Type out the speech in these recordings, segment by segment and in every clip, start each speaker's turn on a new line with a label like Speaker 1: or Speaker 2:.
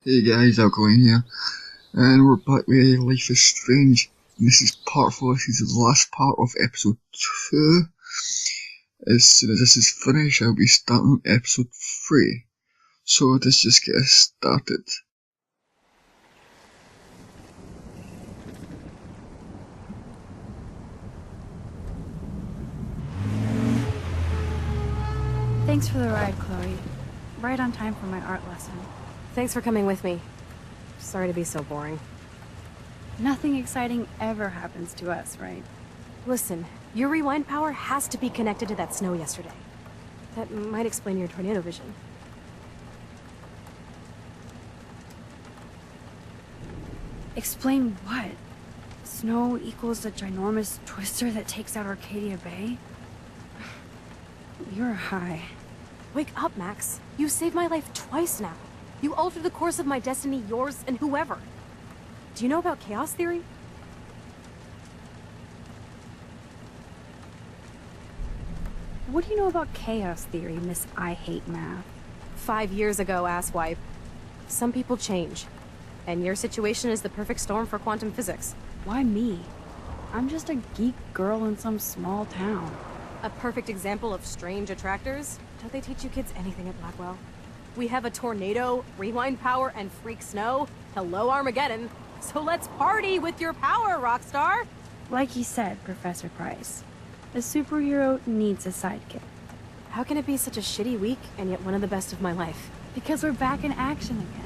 Speaker 1: Hey guys, Alkaline here, and we're back with Life is Strange, and this is part 4, this is the last part of episode 2. As soon as this is finished, I'll be starting episode 3, so let's just get us started.
Speaker 2: Thanks for the ride, Chloe. Right on time for my art lesson.
Speaker 3: Thanks for coming with me. Sorry to be so boring.
Speaker 2: Nothing exciting ever happens to us, right?
Speaker 3: Listen, your rewind power has to be connected to that snow yesterday. That might explain your tornado vision.
Speaker 2: Explain what? Snow equals the ginormous twister that takes out Arcadia Bay? You're high.
Speaker 3: Wake up, Max. You saved my life twice now. You altered the course of my destiny, yours, and whoever. Do you know about chaos theory?
Speaker 2: What do you know about chaos theory, Miss I Hate Math?
Speaker 3: 5 years ago, asswipe. Some people change. And your situation is the perfect storm for quantum physics.
Speaker 2: Why me? I'm just a geek girl in some small town.
Speaker 3: A perfect example of strange attractors? Don't they teach you kids anything at Blackwell? We have a tornado, rewind power, and freak snow. Hello, Armageddon. So let's party with your power, Rockstar!
Speaker 2: Like you said, Professor Price, a superhero needs a sidekick.
Speaker 3: How can it be such a shitty week, and yet one of the best of my life?
Speaker 2: Because we're back in action again.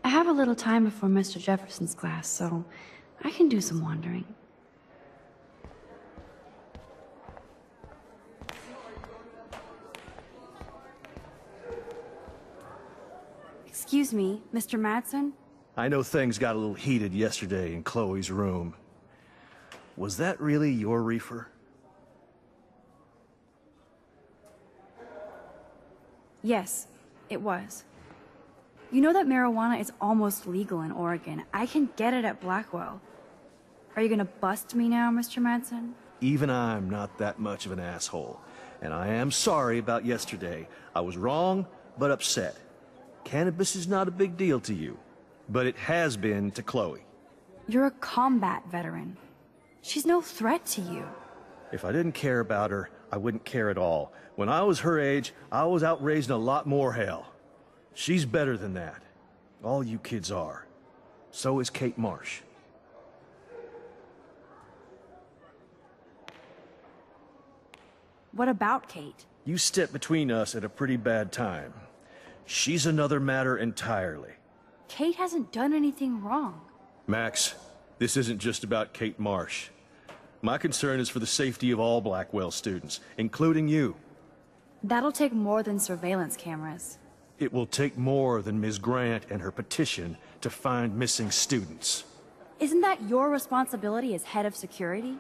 Speaker 2: I have a little time before Mr. Jefferson's class, so I can do some wandering. Excuse me, Mr. Madsen?
Speaker 4: I know things got a little heated yesterday in Chloe's room. Was that really your reefer?
Speaker 2: Yes, it was. You know that marijuana is almost legal in Oregon. I can get it at Blackwell. Are you gonna bust me now, Mr. Madsen?
Speaker 4: Even I'm not that much of an asshole. And I am sorry about yesterday. I was wrong, but upset. Cannabis is not a big deal to you, but it has been to Chloe.
Speaker 2: You're a combat veteran. She's no threat to you.
Speaker 4: If I didn't care about her, I wouldn't care at all. When I was her age, I was out raising a lot more hell. She's better than that. All you kids are. So is Kate Marsh.
Speaker 2: What about Kate?
Speaker 4: You stepped between us at a pretty bad time. She's another matter entirely.
Speaker 2: Kate hasn't done anything wrong.
Speaker 4: Max, this isn't just about Kate Marsh. My concern is for the safety of all Blackwell students, including you.
Speaker 2: That'll take more than surveillance cameras.
Speaker 4: It will take more than Ms. Grant and her petition to find missing students.
Speaker 2: Isn't that your responsibility as head of security?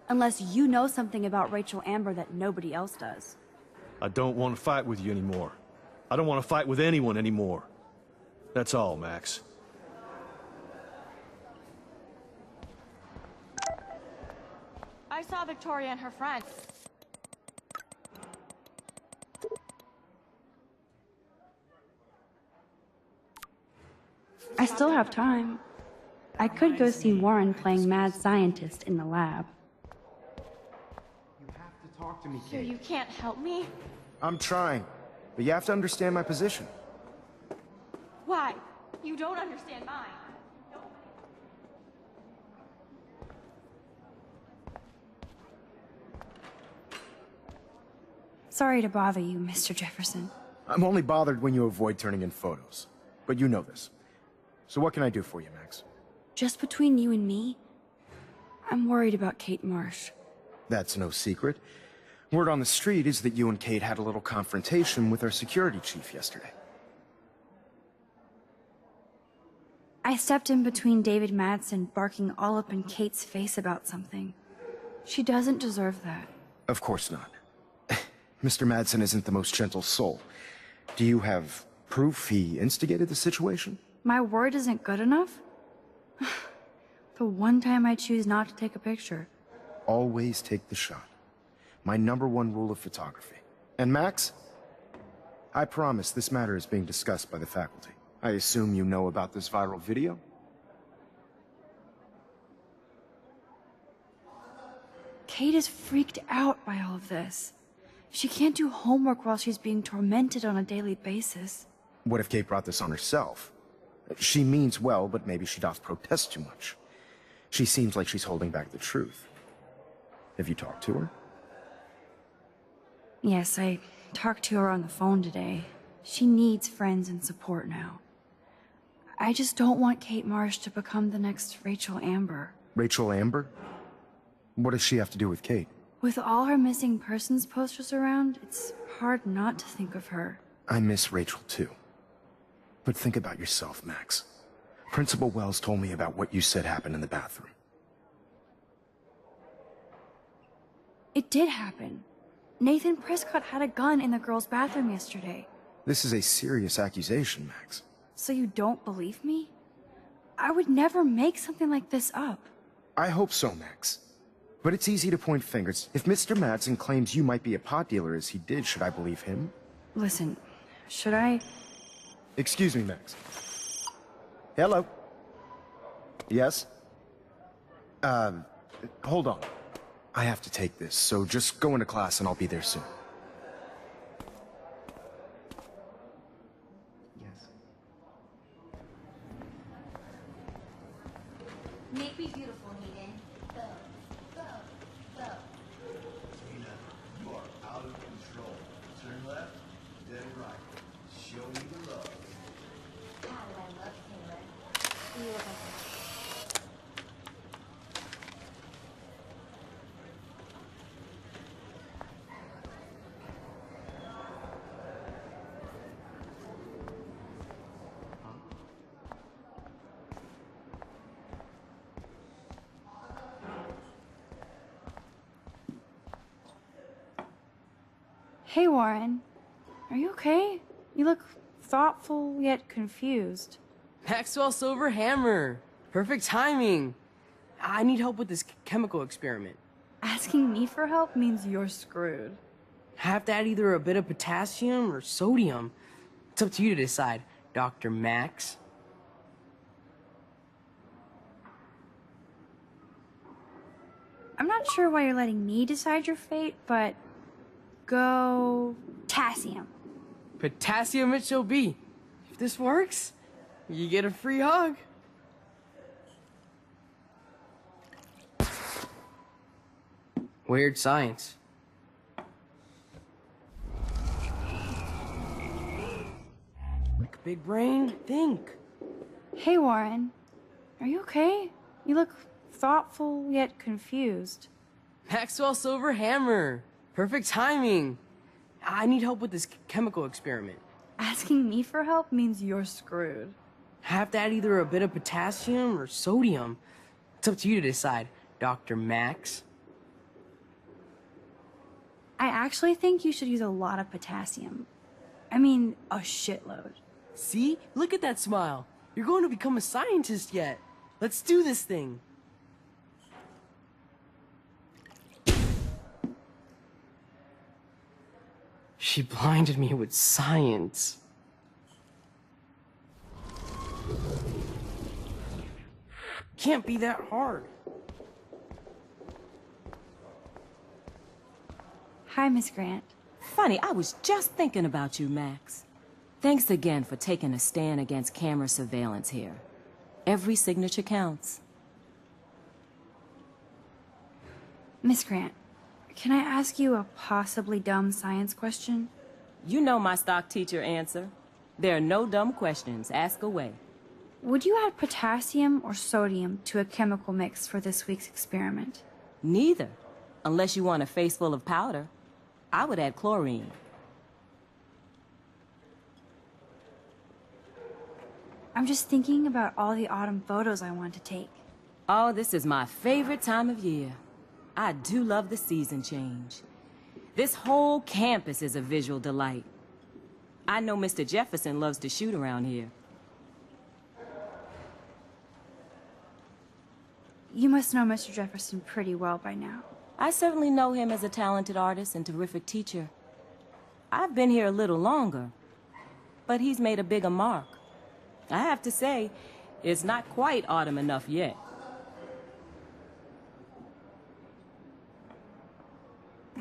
Speaker 2: Unless you know something about Rachel Amber that nobody else does.
Speaker 4: I don't want to fight with you anymore. I don't want to fight with anyone anymore. That's all, Max.
Speaker 5: I saw Victoria and her friend.
Speaker 2: I still have time. I could go see Warren playing mad scientist in the lab.
Speaker 6: You have to talk to me,
Speaker 5: So
Speaker 6: Kate.
Speaker 5: you can't help me?
Speaker 6: I'm trying, but you have to understand my position.
Speaker 5: Why? You don't understand mine.
Speaker 2: Sorry to bother you, Mr. Jefferson.
Speaker 6: I'm only bothered when you avoid turning in photos. But you know this. So what can I do for you, Max?
Speaker 2: Just between you and me, I'm worried about Kate Marsh.
Speaker 6: That's no secret. Word on the street is that you and Kate had a little confrontation with our security chief yesterday.
Speaker 2: I stepped in between David Madsen barking all up in Kate's face about something. She doesn't deserve that.
Speaker 6: Of course not. Mr. Madsen isn't the most gentle soul. Do you have proof he instigated the situation?
Speaker 2: My word isn't good enough? The one time I choose not to take a picture.
Speaker 6: Always take the shot. My #1 rule of photography. And Max, I promise this matter is being discussed by the faculty. I assume you know about this viral video?
Speaker 2: Kate is freaked out by all of this. She can't do homework while she's being tormented on a daily basis.
Speaker 6: What if Kate brought this on herself? She means well, but maybe she doth protest too much. She seems like she's holding back the truth. Have you talked to her?
Speaker 2: Yes, I talked to her on the phone today. She needs friends and support now. I just don't want Kate Marsh to become the next Rachel Amber.
Speaker 6: Rachel Amber? What does she have to do with Kate?
Speaker 2: With all her missing persons posters around, it's hard not to think of her.
Speaker 6: I miss Rachel too. But think about yourself, Max. Principal Wells told me about what you said happened in the bathroom.
Speaker 2: It did happen. Nathan Prescott had a gun in the girls' bathroom yesterday.
Speaker 6: This is a serious accusation, Max.
Speaker 2: So you don't believe me? I would never make something like this up.
Speaker 6: I hope so, Max. But it's easy to point fingers. If Mr. Madsen claims you might be a pot dealer as he did, should I believe him?
Speaker 2: Listen, should I...
Speaker 6: Excuse me, Max. Hello? Yes? Hold on. I have to take this, so just go into class and I'll be there soon. Yes.
Speaker 7: Make me beautiful, Hayden. Go, go, go.
Speaker 8: Tina, you are out of control. Turn left, then right. Show me the love.
Speaker 7: God, I love Taylor. You look like her.
Speaker 2: Hey, Warren. Are you okay? You look thoughtful yet confused.
Speaker 9: Maxwell Silver Hammer. Perfect timing. I need help with this chemical experiment.
Speaker 2: Asking me for help means you're screwed.
Speaker 9: I have to add either a bit of potassium or sodium. It's up to you to decide, Dr. Max.
Speaker 2: I'm not sure why you're letting me decide your fate, but go potassium.
Speaker 9: Potassium it shall be. If this works, you get a free hug. Weird science. Like a big brain, think.
Speaker 2: Hey, Warren. Are you okay? You look thoughtful yet confused.
Speaker 9: Maxwell Silver Hammer. Perfect timing. I need help with this chemical experiment.
Speaker 2: Asking me for help means you're screwed.
Speaker 9: I have to add either a bit of potassium or sodium. It's up to you to decide, Dr. Max.
Speaker 2: I actually think you should use a lot of potassium. I mean, a shitload.
Speaker 9: See? Look at that smile. You're going to become a scientist yet. Let's do this thing. She blinded me with science. Can't be that hard.
Speaker 2: Hi, Miss Grant.
Speaker 10: Funny, I was just thinking about you, Max. Thanks again for taking a stand against camera surveillance here. Every signature counts.
Speaker 2: Miss Grant, Can I ask you a possibly dumb science question?
Speaker 10: You know my stock teacher answer. There are no dumb questions. Ask away.
Speaker 2: Would you add potassium or sodium to a chemical mix for this week's experiment?
Speaker 10: Neither. Unless you want a face full of powder. I would add chlorine.
Speaker 2: I'm just thinking about all the autumn photos I want to take.
Speaker 10: Oh, this is my favorite time of year. I do love the season change. This whole campus is a visual delight. I know Mr. Jefferson loves to shoot around here.
Speaker 2: You must know Mr. Jefferson pretty well by now.
Speaker 10: I certainly know him as a talented artist and terrific teacher. I've been here a little longer, but he's made a bigger mark. I have to say, it's not quite autumn enough yet.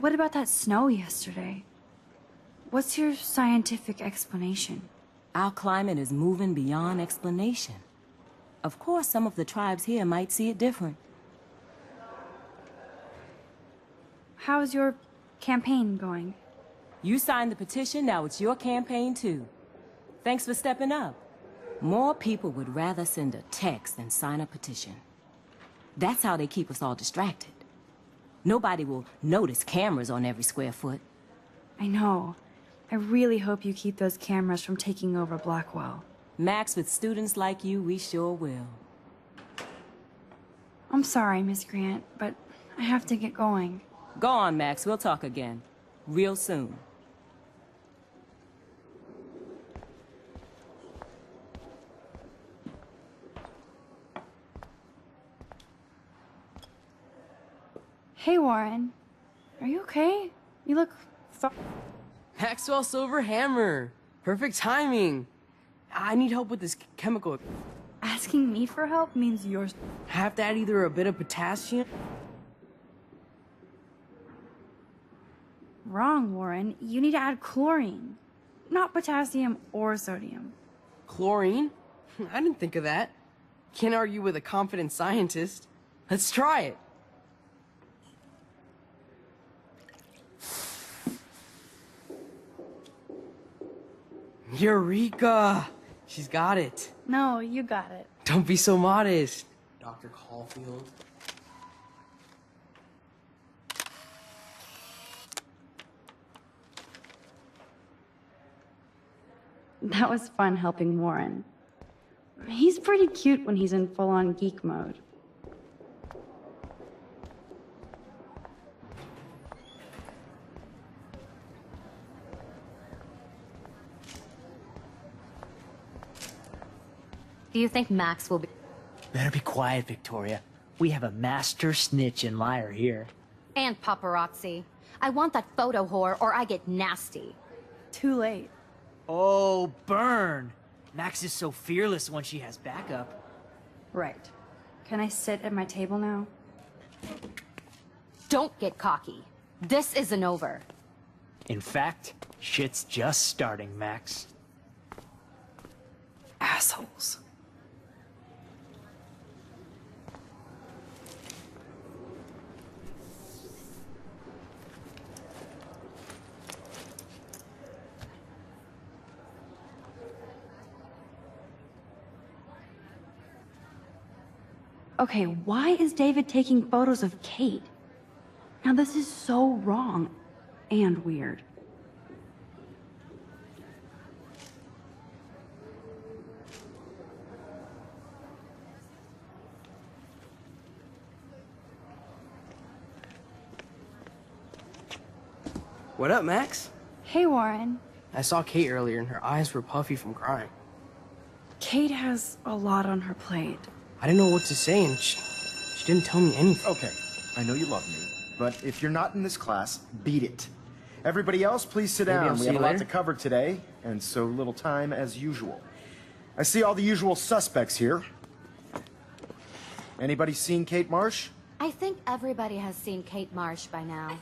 Speaker 2: What about that snow yesterday? What's your scientific explanation?
Speaker 10: Our climate is moving beyond explanation. Of course, some of the tribes here might see it different.
Speaker 2: How's your campaign going?
Speaker 10: You signed the petition, now it's your campaign too. Thanks for stepping up. More people would rather send a text than sign a petition. That's how they keep us all distracted. Nobody will notice cameras on every square foot.
Speaker 2: I know. I really hope you keep those cameras from taking over Blackwell.
Speaker 10: Max, with students like you, we sure will.
Speaker 2: I'm sorry, Miss Grant, but I have to get going.
Speaker 10: Go on, Max. We'll talk again. Real soon.
Speaker 2: Hey, Warren. Are you okay? You look
Speaker 9: Maxwell Silver Hammer. Perfect timing. I need help with this chemical.
Speaker 2: Asking me for help means you're...
Speaker 9: Have to add either a bit of potassium...
Speaker 2: Wrong, Warren. You need to add chlorine. Not potassium or sodium.
Speaker 9: Chlorine? I didn't think of that. Can't argue with a confident scientist. Let's try it. Eureka! She's got it.
Speaker 2: No, you got it.
Speaker 9: Don't be so modest. Dr. Caulfield.
Speaker 2: That was fun helping Warren. He's pretty cute when he's in full-on geek mode.
Speaker 11: Do you think Max will be...
Speaker 12: Better be quiet, Victoria. We have a master snitch and liar here.
Speaker 11: And paparazzi. I want that photo whore or I get nasty.
Speaker 2: Too late.
Speaker 12: Oh, burn! Max is so fearless when she has backup.
Speaker 2: Right. Can I sit at my table now?
Speaker 11: Don't get cocky. This isn't over.
Speaker 12: In fact, shit's just starting, Max.
Speaker 2: Assholes. Okay, why is David taking photos of Kate? Now this is so wrong and weird.
Speaker 9: What up, Max?
Speaker 2: Hey, Warren.
Speaker 9: I saw Kate earlier and her eyes were puffy from crying.
Speaker 2: Kate has a lot on her plate.
Speaker 9: I didn't know what to say and she didn't tell me anything.
Speaker 6: Okay, I know you love me, but if you're not in this class, beat it. Everybody else, please sit
Speaker 9: Maybe
Speaker 6: down.
Speaker 9: I'll
Speaker 6: We
Speaker 9: see
Speaker 6: have a
Speaker 9: you
Speaker 6: lot
Speaker 9: later.
Speaker 6: to cover today, and so little time as usual. I see all the usual suspects here. Anybody seen Kate Marsh?
Speaker 11: I think everybody has seen Kate Marsh by now.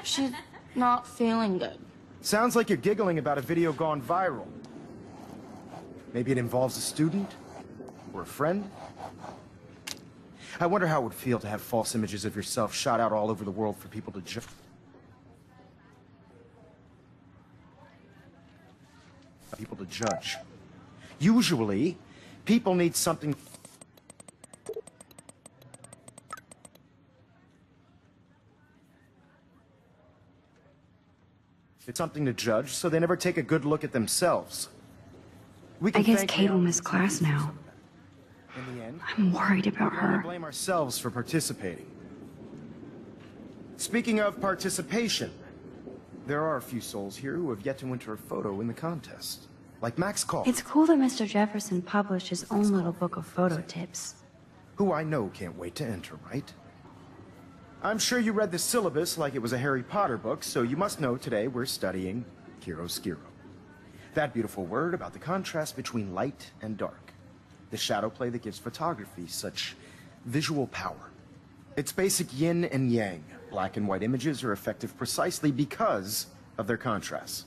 Speaker 13: She's not feeling good.
Speaker 6: Sounds like you're giggling about a video gone viral. Maybe it involves a student? Or a friend? I wonder how it would feel to have false images of yourself shot out all over the world for people to judge. Usually, people need something... It's something to judge, so they never take a good look at themselves.
Speaker 2: I guess Kate will miss class now.
Speaker 6: In the end,
Speaker 2: I'm worried about
Speaker 6: we can only
Speaker 2: her.
Speaker 6: blame ourselves for participating. Speaking of participation, there are a few souls here who have yet to enter a photo in the contest. Like Max Call.
Speaker 2: It's cool that Mr. Jefferson published his own little book of photo tips.
Speaker 6: Who I know can't wait to enter, right? I'm sure you read the syllabus like it was a Harry Potter book, so you must know today we're studying chiaroscuro. That beautiful word about the contrast between light and dark. The shadow play that gives photography such visual power. It's basic yin and yang. Black and white images are effective precisely because of their contrast.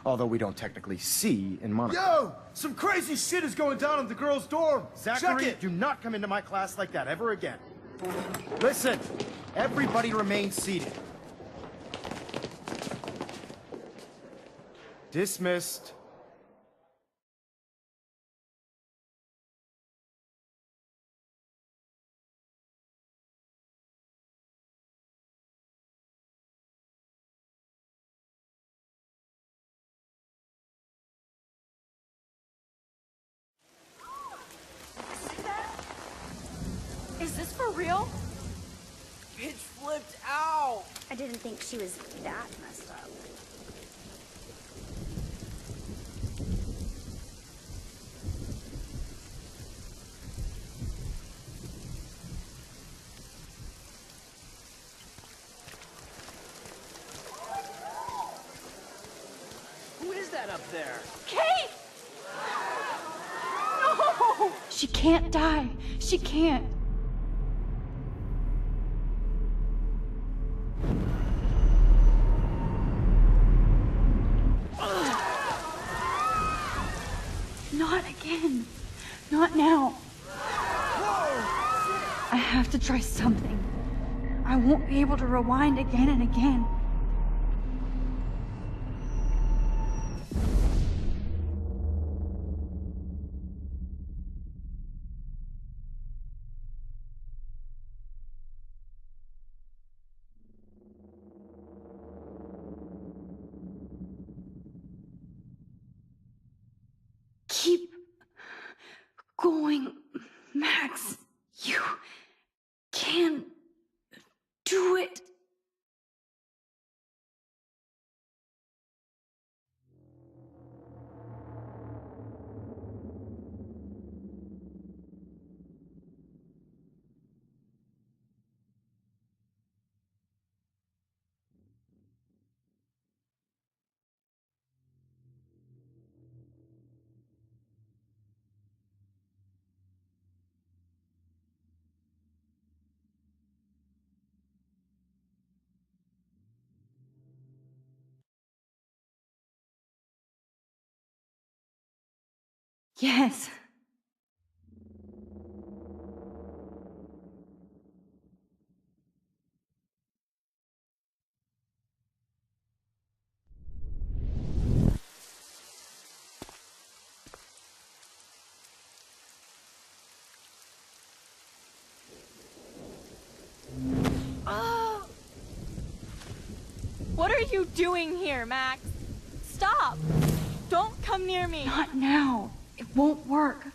Speaker 6: Although we don't technically see in monochrom.
Speaker 8: Yo! Some crazy shit is going down in the girls' dorm!
Speaker 6: Zachary,
Speaker 8: Check it!
Speaker 6: do not come into my class like that ever again. Listen, everybody remain seated. Dismissed.
Speaker 5: Is this for real?
Speaker 9: Bitch flipped out!
Speaker 7: I didn't think she was that messed up.
Speaker 12: Who is that up there?
Speaker 5: Kate! No!
Speaker 2: She can't die. She can't. Not again. Not now. I have to try something. I won't be able to rewind again and again. Keep going, Max. You can do it. Yes.
Speaker 5: What are you doing here, Max? Stop! Don't come near me!
Speaker 2: Not now. It won't work.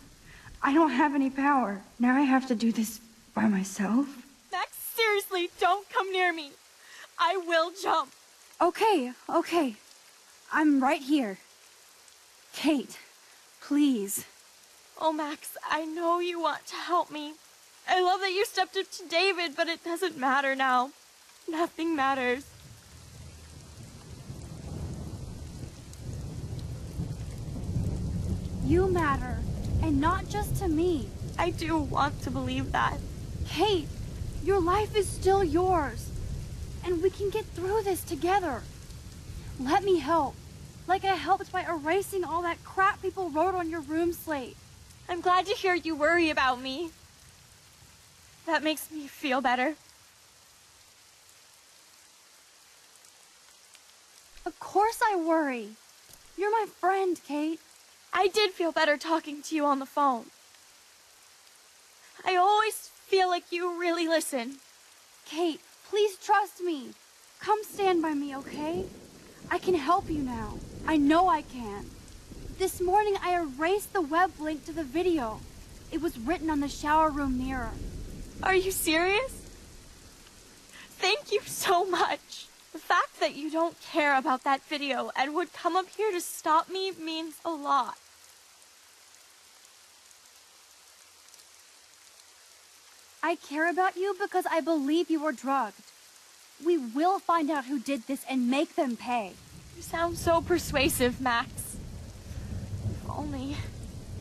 Speaker 2: I don't have any power. Now I have to do this by myself.
Speaker 5: Max, seriously, don't come near me. I will jump.
Speaker 2: Okay. I'm right here. Kate, please.
Speaker 5: Oh, Max, I know you want to help me. I love that you stepped up to David, but it doesn't matter now. Nothing matters.
Speaker 2: You matter, and not just to me.
Speaker 5: I do want to believe that.
Speaker 2: Kate, your life is still yours, and we can get through this together. Let me help, like I helped by erasing all that crap people wrote on your room slate.
Speaker 5: I'm glad to hear you worry about me. That makes me feel better.
Speaker 2: Of course I worry. You're my friend, Kate.
Speaker 5: I did feel better talking to you on the phone. I always feel like you really listen.
Speaker 2: Kate, please trust me. Come stand by me, okay? I can help you now. I know I can. This morning I erased the web link to the video. It was written on the shower room mirror.
Speaker 5: Are you serious? Thank you so much. The fact that you don't care about that video and would come up here to stop me means a lot.
Speaker 2: I care about you because I believe you were drugged. We will find out who did this and make them pay.
Speaker 5: You sound so persuasive, Max. If only...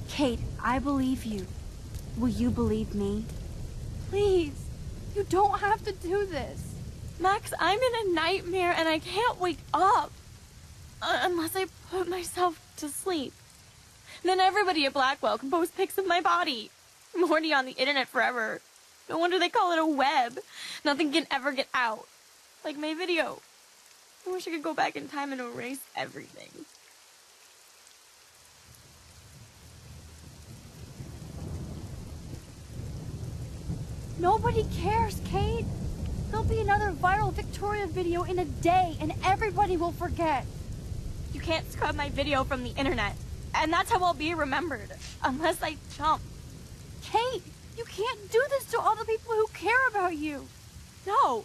Speaker 2: Kate, I believe you. Will you believe me? Please, you don't have to do this.
Speaker 5: Max, I'm in a nightmare and I can't wake up. Unless I put myself to sleep. Then everybody at Blackwell can post pics of my body. I'm already on the internet forever. No wonder they call it a web. Nothing can ever get out. Like my video. I wish I could go back in time and erase everything.
Speaker 2: Nobody cares, Kate. There'll be another viral Victoria video in a day and everybody will forget.
Speaker 5: You can't scrub my video from the internet. And that's how I'll be remembered. Unless I jump.
Speaker 2: Kate, you can't do this to all the people who care about you.
Speaker 5: No.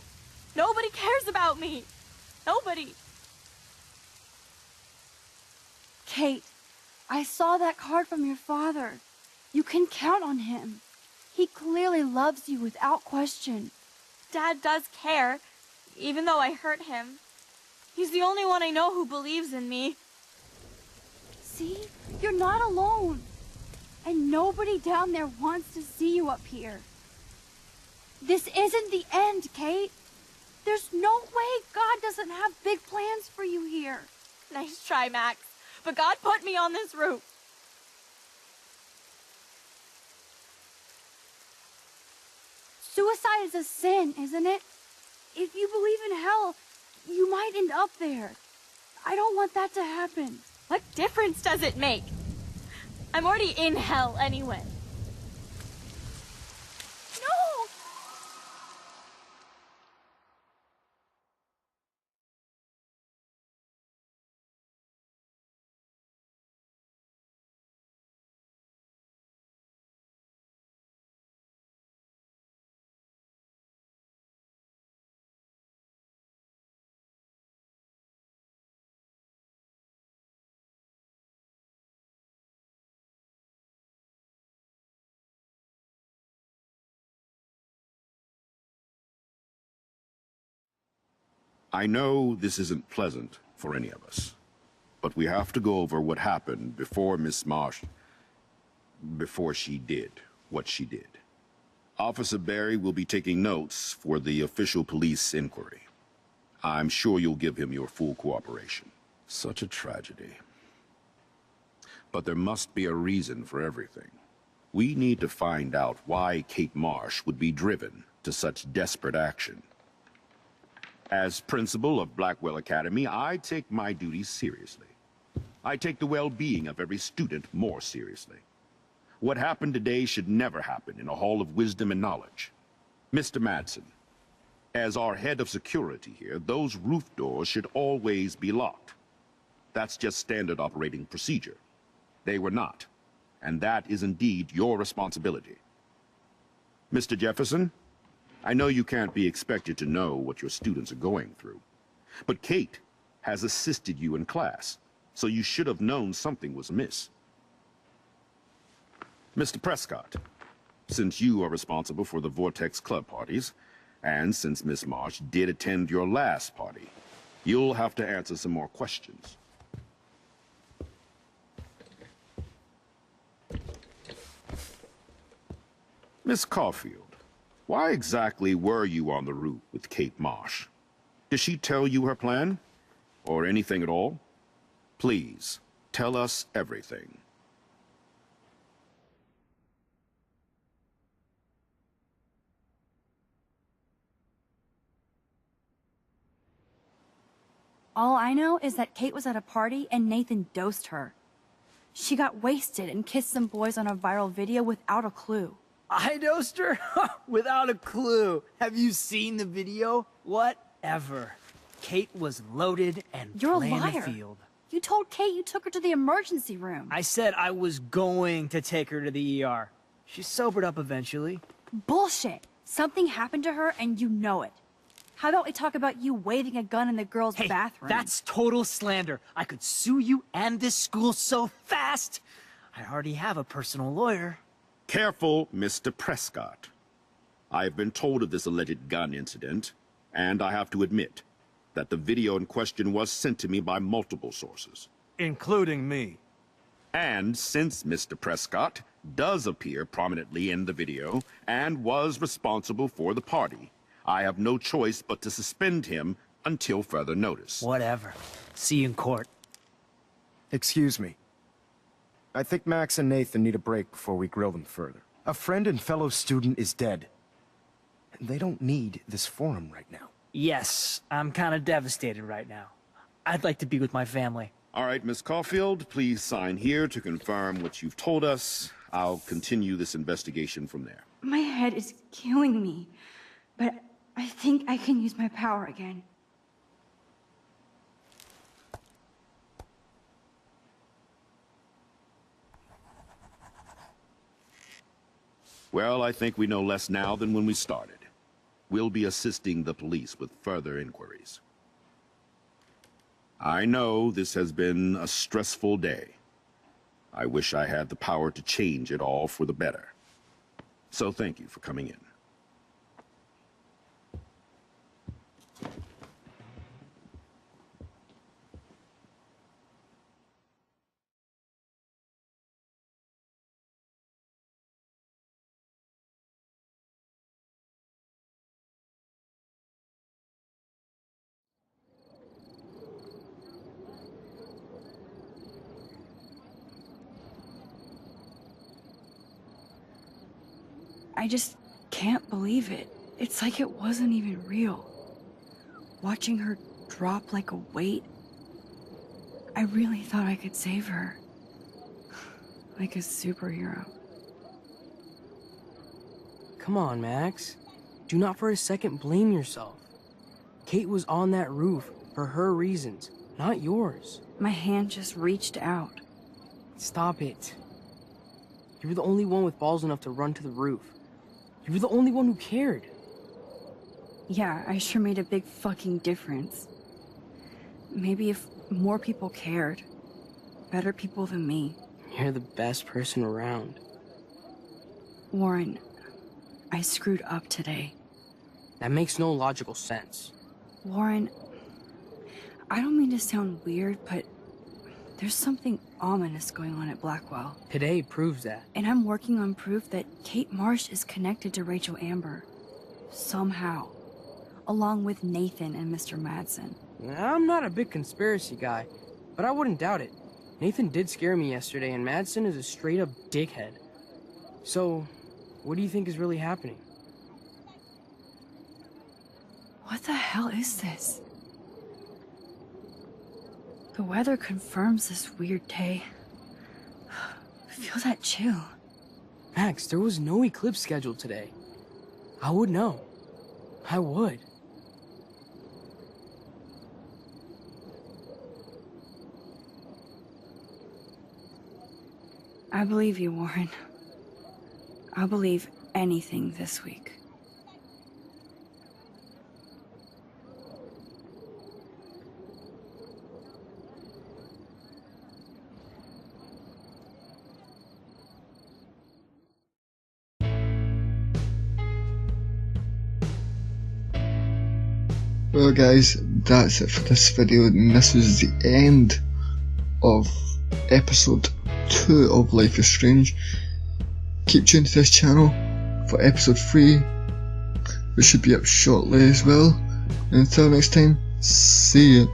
Speaker 5: Nobody cares about me. Nobody.
Speaker 2: Kate, I saw that card from your father. You can count on him. He clearly loves you without question.
Speaker 5: Dad does care, even though I hurt him. He's the only one I know who believes in me.
Speaker 2: See? You're not alone. And nobody down there wants to see you up here. This isn't the end, Kate. There's no way God doesn't have big plans for you here.
Speaker 5: Nice try, Max. But God put me on this route.
Speaker 2: Suicide is a sin, isn't it? If you believe in hell, you might end up there. I don't want that to happen.
Speaker 5: What difference does it make? I'm already in hell anyway. No!
Speaker 14: I know this isn't pleasant for any of us, but we have to go over what happened before Miss Marsh... before she did what she did. Officer Barry will be taking notes for the official police inquiry. I'm sure you'll give him your full cooperation. Such a tragedy. But there must be a reason for everything. We need to find out why Kate Marsh would be driven to such desperate action. As principal of Blackwell Academy, I take my duties seriously. I take the well-being of every student more seriously. What happened today should never happen in a hall of wisdom and knowledge. Mr. Madsen, as our head of security here, those roof doors should always be locked. That's just standard operating procedure. They were not, and that is indeed your responsibility. Mr. Jefferson, I know you can't be expected to know what your students are going through, but Kate has assisted you in class, so you should have known something was amiss. Mr. Prescott, since you are responsible for the Vortex Club parties, and since Miss Marsh did attend your last party, you'll have to answer some more questions. Miss Caulfield, why exactly were you on the route with Kate Marsh? Did she tell you her plan? Or anything at all? Please, tell us everything.
Speaker 2: All I know is that Kate was at a party and Nathan dosed her. She got wasted and kissed some boys on a viral video without a clue.
Speaker 12: I dosed her? Without a clue. Have you seen the video? Whatever. Kate was loaded and
Speaker 2: You're a
Speaker 12: playing the
Speaker 2: liar.
Speaker 12: field.
Speaker 2: You told Kate you took her to the emergency room.
Speaker 12: I said I was going to take her to the ER. She sobered up eventually.
Speaker 2: Bullshit. Something happened to her and you know it. How about we talk about you waving a gun in the girls'
Speaker 12: Hey,
Speaker 2: bathroom?
Speaker 12: that's total slander. I could sue you and this school so fast. I already have a personal lawyer.
Speaker 14: Careful, Mr. Prescott. I have been told of this alleged gun incident, and I have to admit that the video in question was sent to me by multiple sources.
Speaker 4: Including me.
Speaker 14: And since Mr. Prescott does appear prominently in the video and was responsible for the party, I have no choice but to suspend him until further notice.
Speaker 12: Whatever. See you in court.
Speaker 6: Excuse me. I think Max and Nathan need a break before we grill them further. A friend and fellow student is dead. And they don't need this forum right now.
Speaker 12: Yes, I'm kind of devastated right now. I'd like to be with my family.
Speaker 14: All right, Miss Caulfield, please sign here to confirm what you've told us. I'll continue this investigation from there.
Speaker 2: My head is killing me, but I think I can use my power again.
Speaker 14: Well, I think we know less now than when we started. We'll be assisting the police with further inquiries. I know this has been a stressful day. I wish I had the power to change it all for the better. So thank you for coming in.
Speaker 2: I just can't believe it. It's like it wasn't even real. Watching her drop like a weight, I really thought I could save her. Like a superhero.
Speaker 9: Come on, Max. Do not for a second blame yourself. Kate was on that roof for her reasons, not yours.
Speaker 2: My hand just reached out.
Speaker 9: Stop it. You were the only one with balls enough to run to the roof. You were the only one who cared.
Speaker 2: Yeah, I sure made a big fucking difference. Maybe if more people cared, better people than me.
Speaker 9: You're the best person around.
Speaker 2: Warren, I screwed up today.
Speaker 9: That makes no logical sense.
Speaker 2: Warren, I don't mean to sound weird, but there's something ominous going on at Blackwell.
Speaker 9: Today proves that.
Speaker 2: And I'm working on proof that Kate Marsh is connected to Rachel Amber. Somehow. Along with Nathan and Mr. Madsen.
Speaker 9: I'm not a big conspiracy guy, but I wouldn't doubt it. Nathan did scare me yesterday, and Madsen is a straight-up dickhead. So, what do you think is really happening?
Speaker 2: What the hell is this? The weather confirms this weird day. Feel that chill.
Speaker 9: Max, there was no eclipse scheduled today. I would know. I would.
Speaker 2: I believe you, Warren. I'll believe anything this week.
Speaker 1: Well guys, that's it for this video, and this was the end of episode 2 of Life is Strange. Keep tuned to this channel for episode 3, which should be up shortly as well. And until next time, see ya.